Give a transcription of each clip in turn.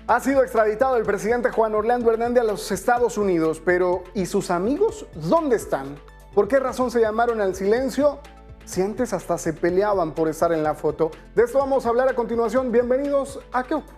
Ha sido extraditado el presidente Juan Orlando Hernández a los Estados Unidos, pero ¿y sus amigos dónde están? ¿Por qué razón se llamaron al silencio? Si antes hasta se peleaban por estar en la foto. De esto vamos a hablar a continuación. Bienvenidos a ¿Qué ocurre?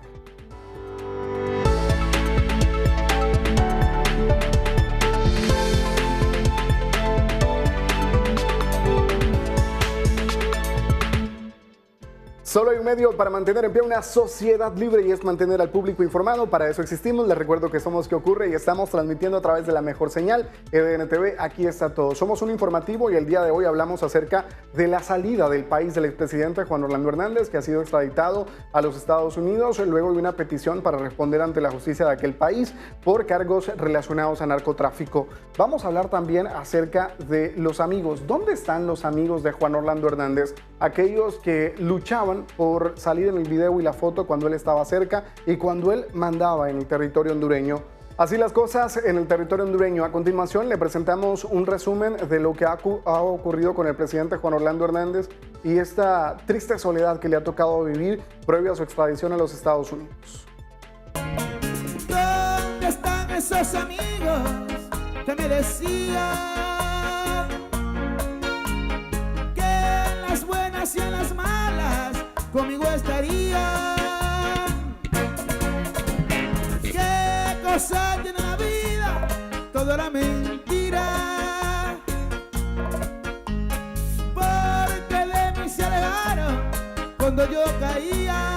Solo hay un medio para mantener en pie una sociedad libre y es mantener al público informado. Para eso existimos. Les recuerdo que somos ¿Qué ocurre? Y estamos transmitiendo a través de la mejor señal, EDN TV. Aquí está todo. Somos un informativo y el día de hoy hablamos acerca de la salida del país del expresidente Juan Orlando Hernández, que ha sido extraditado a los Estados Unidos luego de una petición para responder ante la justicia de aquel país por cargos relacionados a narcotráfico. Vamos a hablar también acerca de los amigos. ¿Dónde están los amigos de Juan Orlando Hernández? Aquellos que luchaban por salir en el video y la foto cuando él estaba cerca y cuando él mandaba en el territorio hondureño. Así las cosas en el territorio hondureño. A continuación le presentamos un resumen de lo que ha ocurrido con el presidente Juan Orlando Hernández y esta triste soledad que le ha tocado vivir previo a su extradición a los Estados Unidos. ¿Dónde están esos amigos que me decían que en las buenas y en las malas conmigo estaría? ¿Qué cosa tiene la vida? Todo era mentira, porque de mí se alejaron cuando yo caía.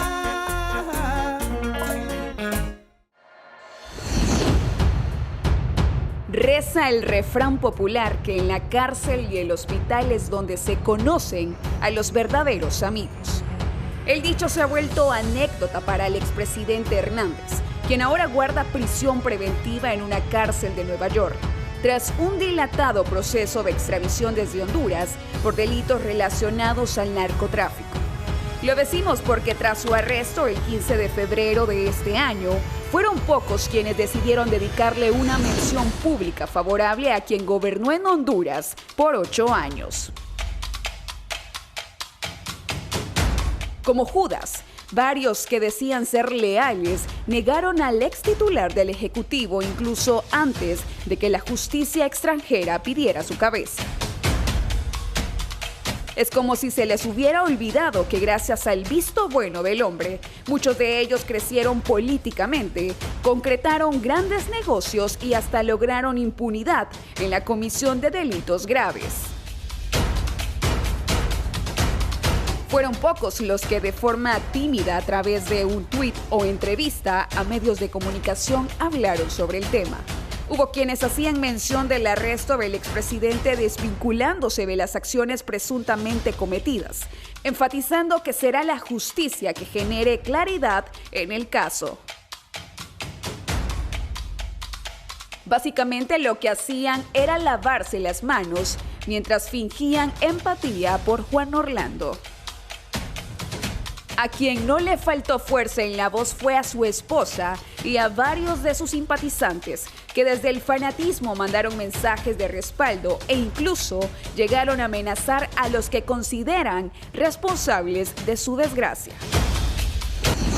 Reza el refrán popular que en la cárcel y el hospital es donde se conocen a los verdaderos amigos. El dicho se ha vuelto anécdota para el expresidente Hernández, quien ahora guarda prisión preventiva en una cárcel de Nueva York, tras un dilatado proceso de extradición desde Honduras por delitos relacionados al narcotráfico. Lo decimos porque tras su arresto el 15 de febrero de este año, fueron pocos quienes decidieron dedicarle una mención pública favorable a quien gobernó en Honduras por 8 años. Como Judas, varios que decían ser leales negaron al ex titular del Ejecutivo incluso antes de que la justicia extranjera pidiera su cabeza. Es como si se les hubiera olvidado que gracias al visto bueno del hombre, muchos de ellos crecieron políticamente, concretaron grandes negocios y hasta lograron impunidad en la comisión de delitos graves. Fueron pocos los que de forma tímida a través de un tuit o entrevista a medios de comunicación hablaron sobre el tema. Hubo quienes hacían mención del arresto del expresidente desvinculándose de las acciones presuntamente cometidas, enfatizando que será la justicia que genere claridad en el caso. Básicamente lo que hacían era lavarse las manos mientras fingían empatía por Juan Orlando. A quien no le faltó fuerza en la voz fue a su esposa y a varios de sus simpatizantes que desde el fanatismo mandaron mensajes de respaldo e incluso llegaron a amenazar a los que consideran responsables de su desgracia.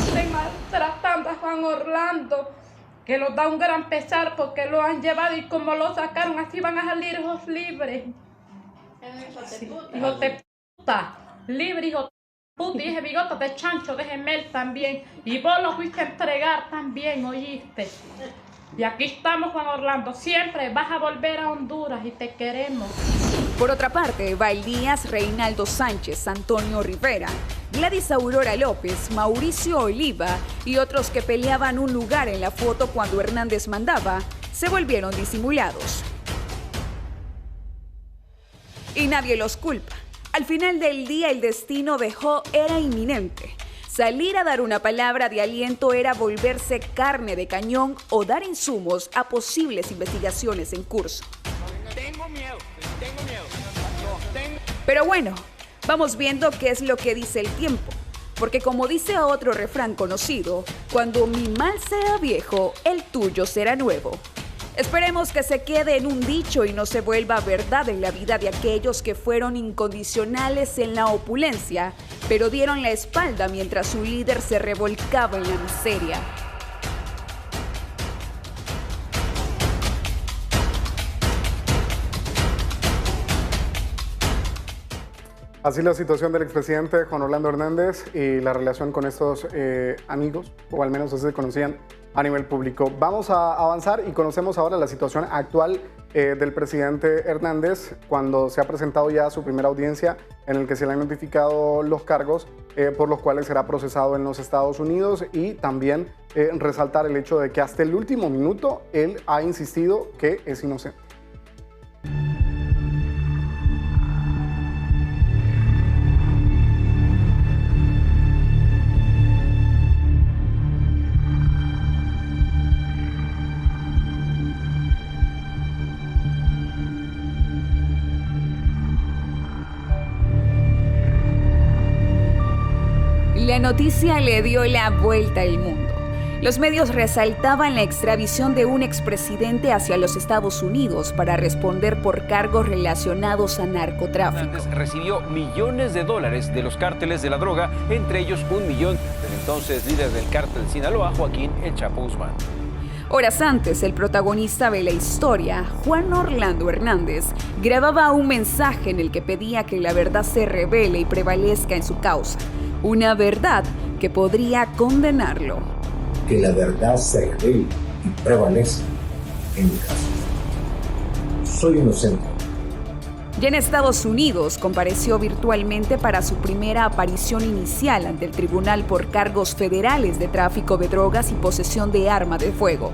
Están maltratando a Juan Orlando, que nos da un gran pesar porque lo han llevado y como lo sacaron así van a salir hijos libres. Hijos de puta, libre hijo de puta, y ese bigote de chancho de gemel también. Y vos lo fuiste a entregar también, ¿oíste? Y aquí estamos, Juan Orlando. Siempre vas a volver a Honduras y te queremos. Por otra parte, Valdías, Reinaldo Sánchez, Antonio Rivera, Gladys Aurora López, Mauricio Oliva y otros que peleaban un lugar en la foto cuando Hernández mandaba, se volvieron disimulados. Y nadie los culpa. Al final del día el destino de Jo era inminente. Salir a dar una palabra de aliento era volverse carne de cañón o dar insumos a posibles investigaciones en curso. Tengo miedo. Pero bueno, vamos viendo qué es lo que dice el tiempo. Porque como dice otro refrán conocido, cuando mi mal sea viejo, el tuyo será nuevo. Esperemos que se quede en un dicho y no se vuelva verdad en la vida de aquellos que fueron incondicionales en la opulencia, pero dieron la espalda mientras su líder se revolcaba en la miseria. Así la situación del expresidente Juan Orlando Hernández y la relación con estos amigos, o al menos así se conocían a nivel público. Vamos a avanzar y conocemos ahora la situación actual del presidente Hernández cuando se ha presentado ya su primera audiencia en el que se le han notificado los cargos por los cuales será procesado en los Estados Unidos, y también resaltar el hecho de que hasta el último minuto él ha insistido que es inocente. La noticia le dio la vuelta al mundo. Los medios resaltaban la extradición de un expresidente hacia los Estados Unidos para responder por cargos relacionados a narcotráfico. Hernández recibió millones de dólares de los cárteles de la droga, entre ellos $1 millón del entonces líder del cártel Sinaloa, Joaquín El Chapo Guzmán. Horas antes, el protagonista de la historia, Juan Orlando Hernández, grababa un mensaje en el que pedía que la verdad se revele y prevalezca en su causa. Una verdad que podría condenarlo. Que la verdad se revele y prevalezca en mi caso. Soy inocente. Ya en Estados Unidos compareció virtualmente para su primera aparición inicial ante el tribunal por cargos federales de tráfico de drogas y posesión de arma de fuego.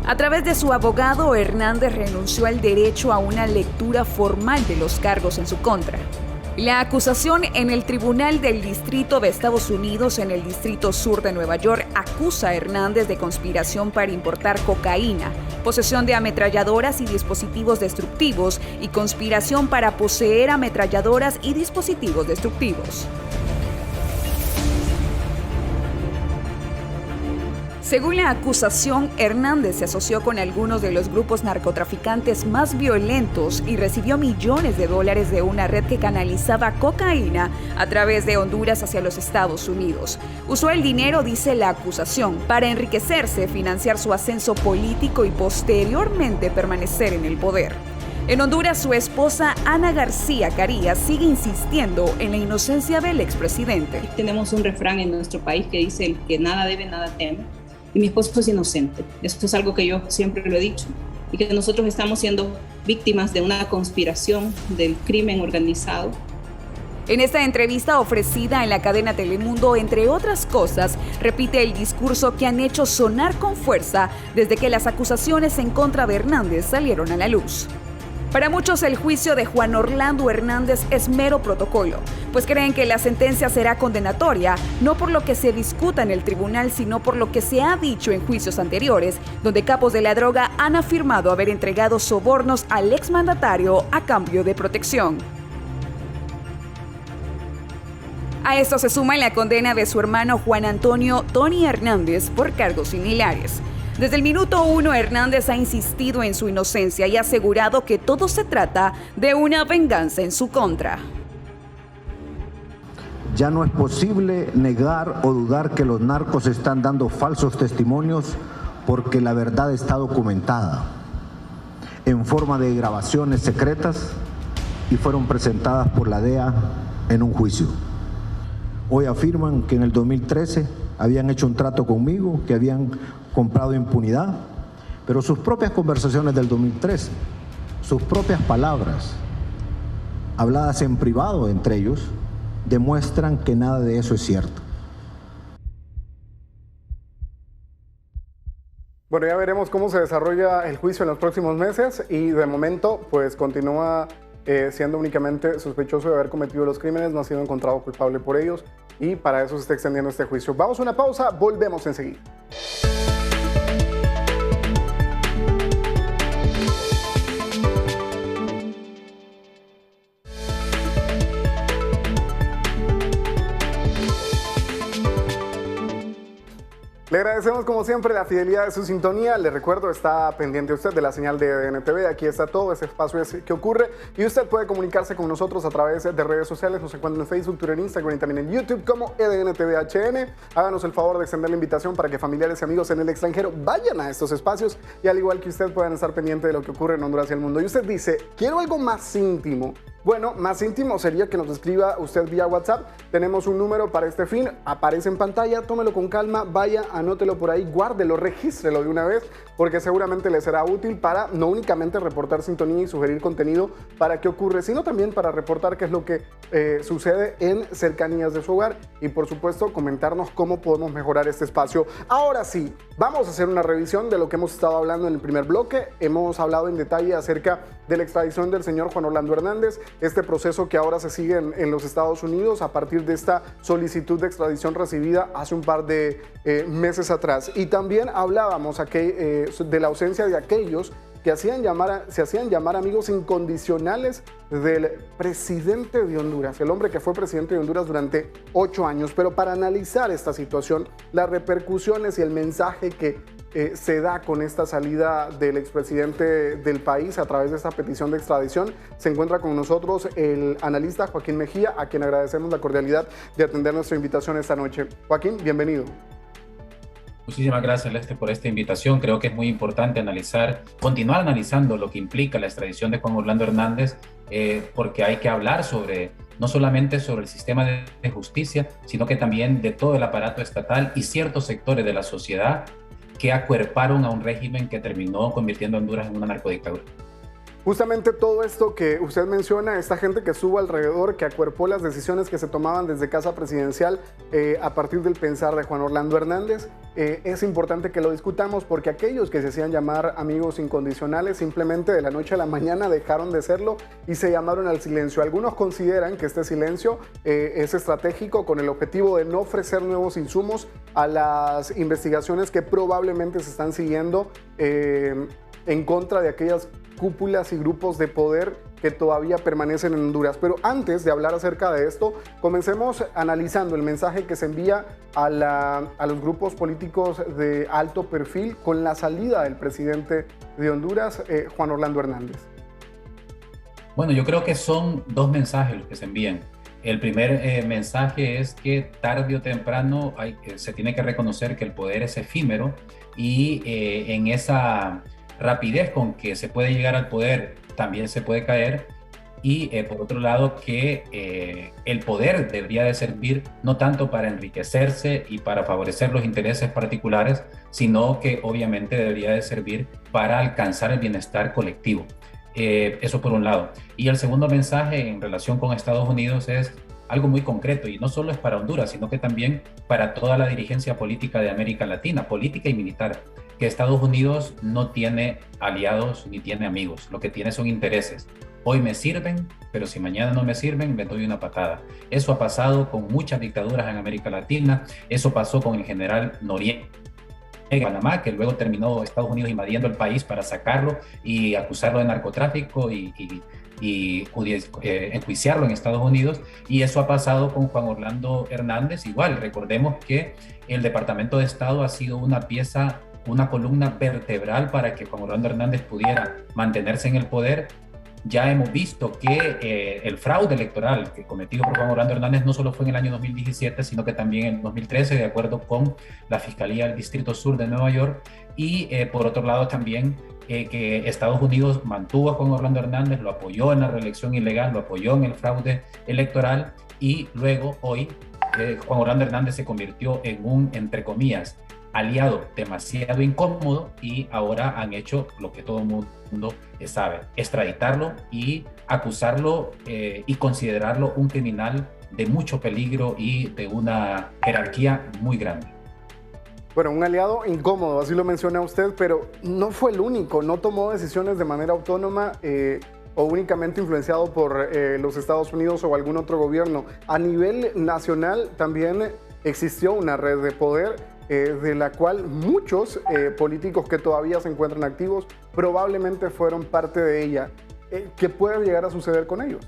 A través de su abogado, Hernández renunció al derecho a una lectura formal de los cargos en su contra. La acusación en el Tribunal del Distrito de Estados Unidos en el Distrito Sur de Nueva York acusa a Hernández de conspiración para importar cocaína, posesión de ametralladoras y dispositivos destructivos y conspiración para poseer ametralladoras y dispositivos destructivos. Según la acusación, Hernández se asoció con algunos de los grupos narcotraficantes más violentos y recibió millones de dólares de una red que canalizaba cocaína a través de Honduras hacia los Estados Unidos. Usó el dinero, dice la acusación, para enriquecerse, financiar su ascenso político y posteriormente permanecer en el poder. En Honduras, su esposa Ana García Carías sigue insistiendo en la inocencia del expresidente. Tenemos un refrán en nuestro país que dice: el que nada debe, nada teme. Y mi esposo es inocente. Esto es algo que yo siempre lo he dicho. Y que nosotros estamos siendo víctimas de una conspiración del crimen organizado. En esta entrevista ofrecida en la cadena Telemundo, entre otras cosas, repite el discurso que han hecho sonar con fuerza desde que las acusaciones en contra de Hernández salieron a la luz. Para muchos, el juicio de Juan Orlando Hernández es mero protocolo, pues creen que la sentencia será condenatoria, no por lo que se discuta en el tribunal, sino por lo que se ha dicho en juicios anteriores, donde capos de la droga han afirmado haber entregado sobornos al exmandatario a cambio de protección. A esto se suma la condena de su hermano Juan Antonio Tony Hernández por cargos similares. Desde el minuto 1, Hernández ha insistido en su inocencia y ha asegurado que todo se trata de una venganza en su contra. Ya no es posible negar o dudar que los narcos están dando falsos testimonios, porque la verdad está documentada en forma de grabaciones secretas y fueron presentadas por la DEA en un juicio. Hoy afirman que en el 2013 habían hecho un trato conmigo, que habían comprado impunidad, pero sus propias conversaciones del 2013, sus propias palabras, habladas en privado entre ellos, demuestran que nada de eso es cierto. Bueno, ya veremos cómo se desarrolla el juicio en los próximos meses, y de momento pues continúa siendo únicamente sospechoso de haber cometido los crímenes, no ha sido encontrado culpable por ellos, y para eso se está extendiendo este juicio. Vamos a una pausa, volvemos enseguida. Le agradecemos como siempre la fidelidad de su sintonía. Le recuerdo, está pendiente usted de la señal de EDN TV. Aquí está todo ese espacio que ocurre y usted puede comunicarse con nosotros a través de redes sociales. Nos encuentran en Facebook, Twitter, Instagram y también en YouTube como EDN TV HN. Háganos el favor de extender la invitación para que familiares y amigos en el extranjero vayan a estos espacios y al igual que usted puedan estar pendiente de lo que ocurre en Honduras y el mundo. Y usted dice, quiero algo más íntimo. Bueno, más íntimo sería que nos escriba usted vía WhatsApp. Tenemos un número para este fin, aparece en pantalla, tómelo con calma, vaya, anótelo por ahí, guárdelo, regístrelo de una vez, porque seguramente le será útil para no únicamente reportar sintonía y sugerir contenido para qué ocurre, sino también para reportar qué es lo que sucede en cercanías de su hogar y por supuesto comentarnos cómo podemos mejorar este espacio. Ahora sí, vamos a hacer una revisión de lo que hemos estado hablando en el primer bloque. Hemos hablado en detalle acerca de la extradición del señor Juan Orlando Hernández, este proceso que ahora se sigue en los Estados Unidos a partir de esta solicitud de extradición recibida hace un par de meses atrás. Y también hablábamos de la ausencia de aquellos que se hacían llamar amigos incondicionales del presidente de Honduras, el hombre que fue presidente de Honduras durante 8 años. Pero para analizar esta situación, las repercusiones y el mensaje que se da con esta salida del expresidente del país a través de esta petición de extradición, se encuentra con nosotros el analista Joaquín Mejía, a quien agradecemos la cordialidad de atender nuestra invitación esta noche. Joaquín, bienvenido. Muchísimas gracias, Lester, por esta invitación. Creo que es muy importante continuar analizando lo que implica la extradición de Juan Orlando Hernández, porque hay que hablar no solamente sobre el sistema de justicia, sino que también de todo el aparato estatal y ciertos sectores de la sociedad que acuerparon a un régimen que terminó convirtiendo a Honduras en una narcodictadura. Justamente todo esto que usted menciona, esta gente que estuvo alrededor, que acuerpó las decisiones que se tomaban desde Casa Presidencial a partir del pensar de Juan Orlando Hernández, es importante que lo discutamos porque aquellos que se hacían llamar amigos incondicionales simplemente de la noche a la mañana dejaron de serlo y se llamaron al silencio. Algunos consideran que este silencio es estratégico con el objetivo de no ofrecer nuevos insumos a las investigaciones que probablemente se están siguiendo en contra de aquellas cúpulas y grupos de poder que todavía permanecen en Honduras. Pero antes de hablar acerca de esto, comencemos analizando el mensaje que se envía a los grupos políticos de alto perfil con la salida del presidente de Honduras, Juan Orlando Hernández. Bueno, yo creo que son dos mensajes los que se envían. El primer mensaje es que tarde o temprano se tiene que reconocer que el poder es efímero y en esa rapidez con que se puede llegar al poder también se puede caer y por otro lado que el poder debería de servir no tanto para enriquecerse y para favorecer los intereses particulares, sino que obviamente debería de servir para alcanzar el bienestar colectivo. Eso por un lado. Y el segundo mensaje en relación con Estados Unidos es algo muy concreto y no solo es para Honduras, sino que también para toda la dirigencia política de América Latina, política y militar, que Estados Unidos no tiene aliados ni tiene amigos, lo que tiene son intereses. Hoy me sirven, pero si mañana no me sirven, me doy una patada. Eso ha pasado con muchas dictaduras en América Latina, eso pasó con el general Noriega en Panamá, que luego terminó Estados Unidos invadiendo el país para sacarlo y acusarlo de narcotráfico y enjuiciarlo en Estados Unidos, y eso ha pasado con Juan Orlando Hernández igual. Recordemos que el Departamento de Estado ha sido una columna vertebral para que Juan Orlando Hernández pudiera mantenerse en el poder. Ya hemos visto que el fraude electoral que cometido por Juan Orlando Hernández no solo fue en el año 2017, sino que también en 2013, de acuerdo con la Fiscalía del Distrito Sur de Nueva York, y por otro lado también que Estados Unidos mantuvo a Juan Orlando Hernández, lo apoyó en la reelección ilegal, lo apoyó en el fraude electoral, y luego hoy Juan Orlando Hernández se convirtió en un, entre comillas, aliado demasiado incómodo, y ahora han hecho lo que todo el mundo sabe, extraditarlo y acusarlo y considerarlo un criminal de mucho peligro y de una jerarquía muy grande. Bueno, un aliado incómodo, así lo menciona usted, pero no fue el único, no tomó decisiones de manera autónoma o únicamente influenciado por los Estados Unidos o algún otro gobierno. A nivel nacional también existió una red de poder de la cual muchos políticos que todavía se encuentran activos probablemente fueron parte de ella. ¿Qué puede llegar a suceder con ellos?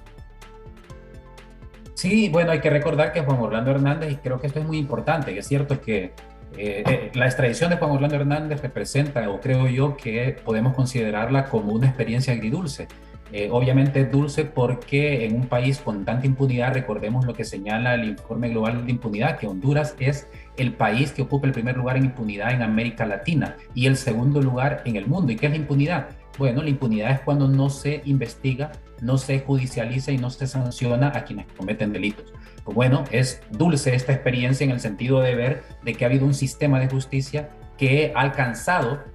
Sí, bueno, hay que recordar que Juan Orlando Hernández, y creo que esto es muy importante, es cierto que La extradición de Juan Orlando Hernández representa, o creo yo, que podemos considerarla como una experiencia agridulce. Obviamente es dulce porque en un país con tanta impunidad, recordemos lo que señala el informe global de impunidad, que Honduras es el país que ocupa el primer lugar en impunidad en América Latina y el segundo lugar en el mundo. ¿Y qué es la impunidad? Bueno, la impunidad es cuando no se investiga, no se judicializa y no se sanciona a quienes cometen delitos. Pues bueno, es dulce esta experiencia en el sentido de ver de que ha habido un sistema de justicia que ha alcanzado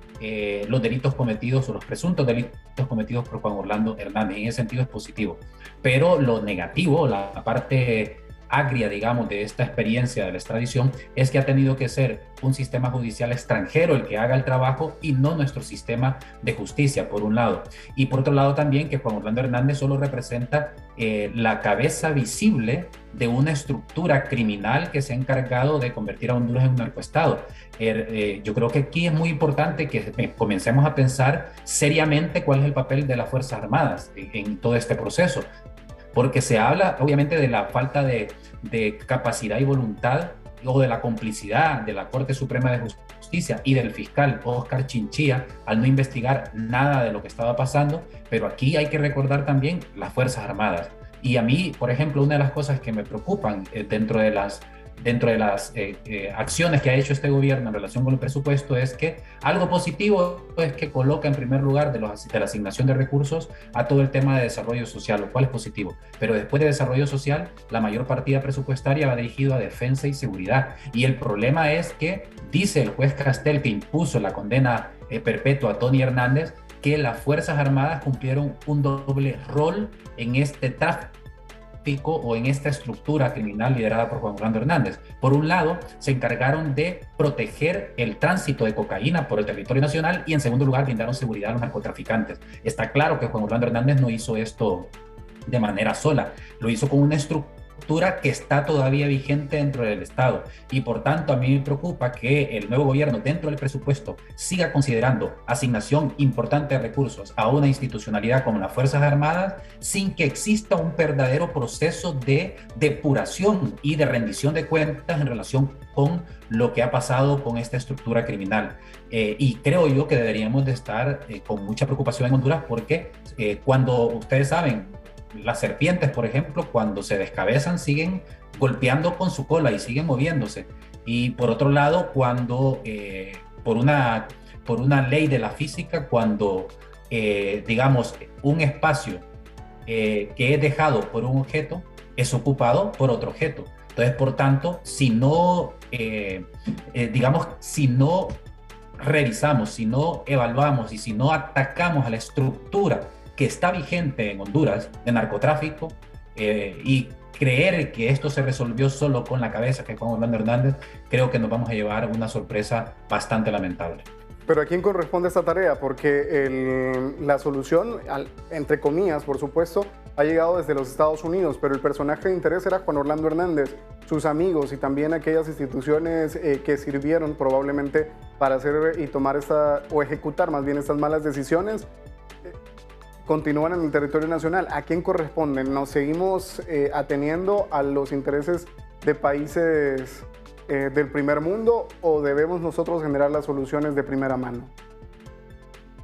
los delitos cometidos o los presuntos delitos cometidos por Juan Orlando Hernández. En ese sentido es positivo. Pero lo negativo, la parte agria, digamos, de esta experiencia de la extradición es que ha tenido que ser un sistema judicial extranjero el que haga el trabajo y no nuestro sistema de justicia, por un lado. Y por otro lado también que Juan Orlando Hernández solo representa la cabeza visible de una estructura criminal que se ha encargado de convertir a Honduras en un narcoestado. Yo creo que aquí es muy importante que comencemos a pensar seriamente cuál es el papel de las Fuerzas Armadas en todo este proceso. Porque se habla obviamente de la falta de capacidad y voluntad o de la complicidad de la Corte Suprema de Justicia y del fiscal Oscar Chinchilla al no investigar nada de lo que estaba pasando, pero aquí hay que recordar también las Fuerzas Armadas. Y a mí, por ejemplo, una de las cosas que me preocupan dentro de las acciones que ha hecho este gobierno en relación con el presupuesto es que algo positivo es que coloca en primer lugar de la asignación de recursos a todo el tema de desarrollo social, lo cual es positivo. Pero después de desarrollo social, la mayor partida presupuestaria va dirigido a defensa y seguridad. Y el problema es que dice el juez Castel, que impuso la condena perpetua a Tony Hernández, que las Fuerzas Armadas cumplieron un doble rol en este tráfico o en esta estructura criminal liderada por Juan Orlando Hernández. Por un lado, se encargaron de proteger el tránsito de cocaína por el territorio nacional y en segundo lugar brindaron seguridad a los narcotraficantes. Está claro que Juan Orlando Hernández no hizo esto de manera sola, lo hizo con una estructura que está todavía vigente dentro del Estado y por tanto a mí me preocupa que el nuevo gobierno dentro del presupuesto siga considerando asignación importante de recursos a una institucionalidad como las Fuerzas Armadas sin que exista un verdadero proceso de depuración y de rendición de cuentas en relación con lo que ha pasado con esta estructura criminal. Y creo yo que deberíamos de estar con mucha preocupación en Honduras porque cuando ustedes saben, las serpientes, por ejemplo, cuando se descabezan siguen golpeando con su cola y siguen moviéndose. Y por otro lado, cuando por una ley de la física, cuando digamos un espacio que es dejado por un objeto es ocupado por otro objeto. Entonces, por tanto, si no si no revisamos, si no evaluamos y si no atacamos a la estructura que está vigente en Honduras de narcotráfico y creer que esto se resolvió solo con la cabeza que es Juan Orlando Hernández, creo que nos vamos a llevar una sorpresa bastante lamentable. Pero ¿a quién corresponde esta tarea? Porque la solución, entre comillas, por supuesto, ha llegado desde los Estados Unidos, pero el personaje de interés era Juan Orlando Hernández, sus amigos y también aquellas instituciones que sirvieron probablemente para hacer y tomar o ejecutar más bien estas malas decisiones. Continúan en el territorio nacional. ¿A quién corresponden? ¿Nos seguimos ateniendo a los intereses de países del primer mundo o debemos nosotros generar las soluciones de primera mano?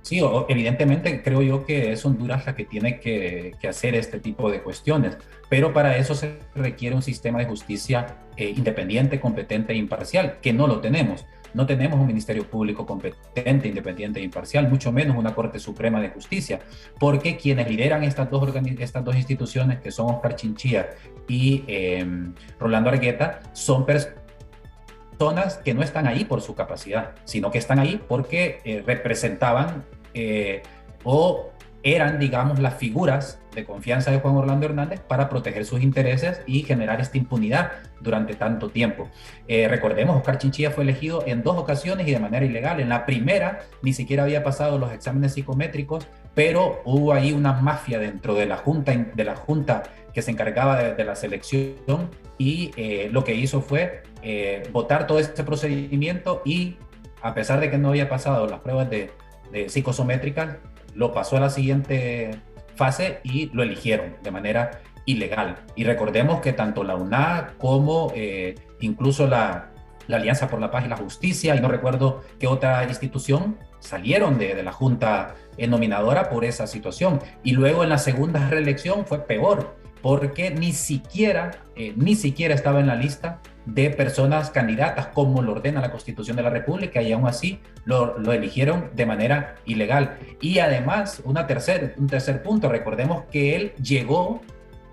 Sí, evidentemente creo yo que es Honduras la que tiene que hacer este tipo de cuestiones, pero para eso se requiere un sistema de justicia independiente, competente e imparcial, que no lo tenemos. No tenemos un Ministerio Público competente, independiente e imparcial, mucho menos una Corte Suprema de Justicia, porque quienes lideran estas dos instituciones, que son Oscar Chinchilla y Rolando Argueta, son personas que no están ahí por su capacidad, sino que están ahí porque representaban o eran, digamos, las figuras de confianza de Juan Orlando Hernández para proteger sus intereses y generar esta impunidad durante tanto tiempo. Recordemos, Oscar Chinchilla fue elegido en 2 ocasiones y de manera ilegal. En la primera ni siquiera había pasado los exámenes psicométricos, pero hubo ahí una mafia dentro de la junta que se encargaba de la selección y lo que hizo fue votar todo este procedimiento y a pesar de que no había pasado las pruebas de psicosométricas, lo pasó a la siguiente fase y lo eligieron de manera ilegal. Y recordemos que tanto la UNA como incluso la la Alianza por la Paz y la Justicia, y no recuerdo qué otra institución salieron de la Junta nominadora por esa situación. Y luego en la segunda reelección fue peor, porque ni siquiera estaba en la lista de personas candidatas como lo ordena la Constitución de la República, y aún así lo eligieron de manera ilegal. Y además, un tercer punto, recordemos que él llegó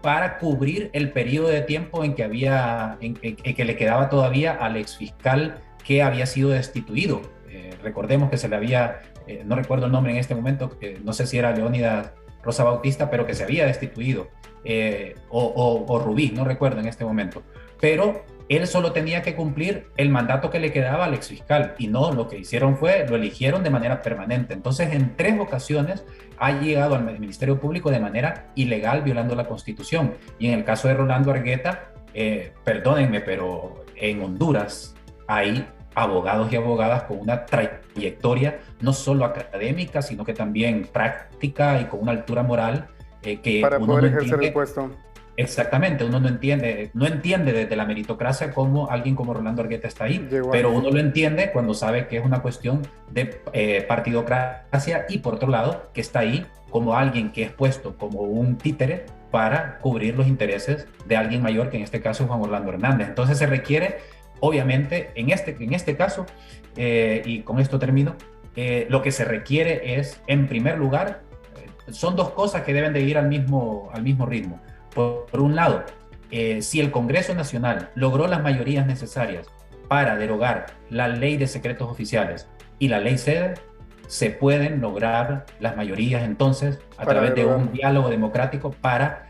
para cubrir el periodo de tiempo en que le quedaba todavía al exfiscal que había sido destituido. Recordemos que se le había, no recuerdo el nombre en este momento, no sé si era Leónidas Rosa Bautista, pero que se había destituido, o Rubí, no recuerdo en este momento. Pero él solo tenía que cumplir el mandato que le quedaba al exfiscal, y no, lo que hicieron fue, lo eligieron de manera permanente. Entonces, en 3 ocasiones ha llegado al Ministerio Público de manera ilegal, violando la Constitución. Y en el caso de Rolando Argueta, perdónenme, pero en Honduras hay abogados y abogadas con una trayectoria no solo académica, sino que también práctica y con una altura moral que para uno poder no ejercer entiende. el puesto. Exactamente, uno no entiende desde la meritocracia cómo alguien como Rolando Argueta está ahí, pero uno lo entiende cuando sabe que es una cuestión de partidocracia, y por otro lado, que está ahí como alguien que es puesto como un títere para cubrir los intereses de alguien mayor, que en este caso es Juan Orlando Hernández. Entonces se requiere, obviamente, en este caso, y con esto termino, lo que se requiere es, en primer lugar, son 2 cosas que deben de ir al mismo ritmo. Por un lado, si el Congreso Nacional logró las mayorías necesarias para derogar la ley de secretos oficiales y la ley SEDE, se pueden lograr las mayorías entonces a través de un diálogo democrático para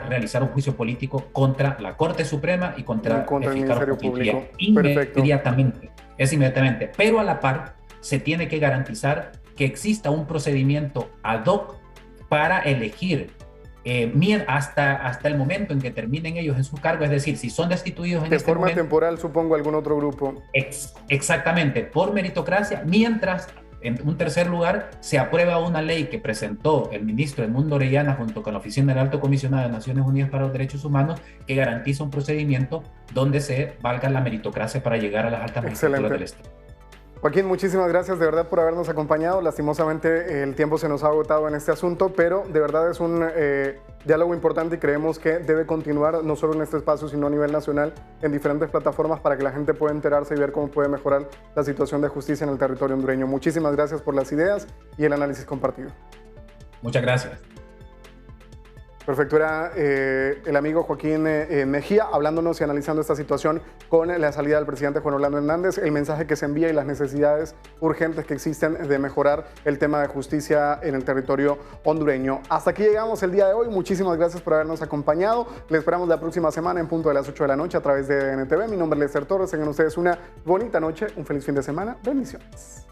realizar un juicio político contra la Corte Suprema y contra el Ministerio Público. Inmediatamente. Pero a la par, se tiene que garantizar que exista un procedimiento ad hoc para elegir hasta el momento en que terminen ellos en su cargo, es decir, si son destituidos en de forma temporal, supongo, algún otro grupo. Exactamente, por meritocracia, mientras, en un tercer lugar, se aprueba una ley que presentó el ministro Edmundo Orellana junto con la Oficina del Alto Comisionado de Naciones Unidas para los Derechos Humanos, que garantiza un procedimiento donde se valga la meritocracia para llegar a las altas magistraturas del Estado. Joaquín, muchísimas gracias de verdad por habernos acompañado. Lastimosamente el tiempo se nos ha agotado en este asunto, pero de verdad es un diálogo importante y creemos que debe continuar no solo en este espacio, sino a nivel nacional, en diferentes plataformas, para que la gente pueda enterarse y ver cómo puede mejorar la situación de justicia en el territorio hondureño. Muchísimas gracias por las ideas y el análisis compartido. Muchas gracias. Perfecto, era el amigo Joaquín Mejía hablándonos y analizando esta situación con la salida del presidente Juan Orlando Hernández, el mensaje que se envía y las necesidades urgentes que existen de mejorar el tema de justicia en el territorio hondureño. Hasta aquí llegamos el día de hoy. Muchísimas gracias por habernos acompañado. Les esperamos la próxima semana en punto de las 8 de la noche a través de DNTV. Mi nombre es Lester Torres. Tengan ustedes una bonita noche, un feliz fin de semana. Bendiciones.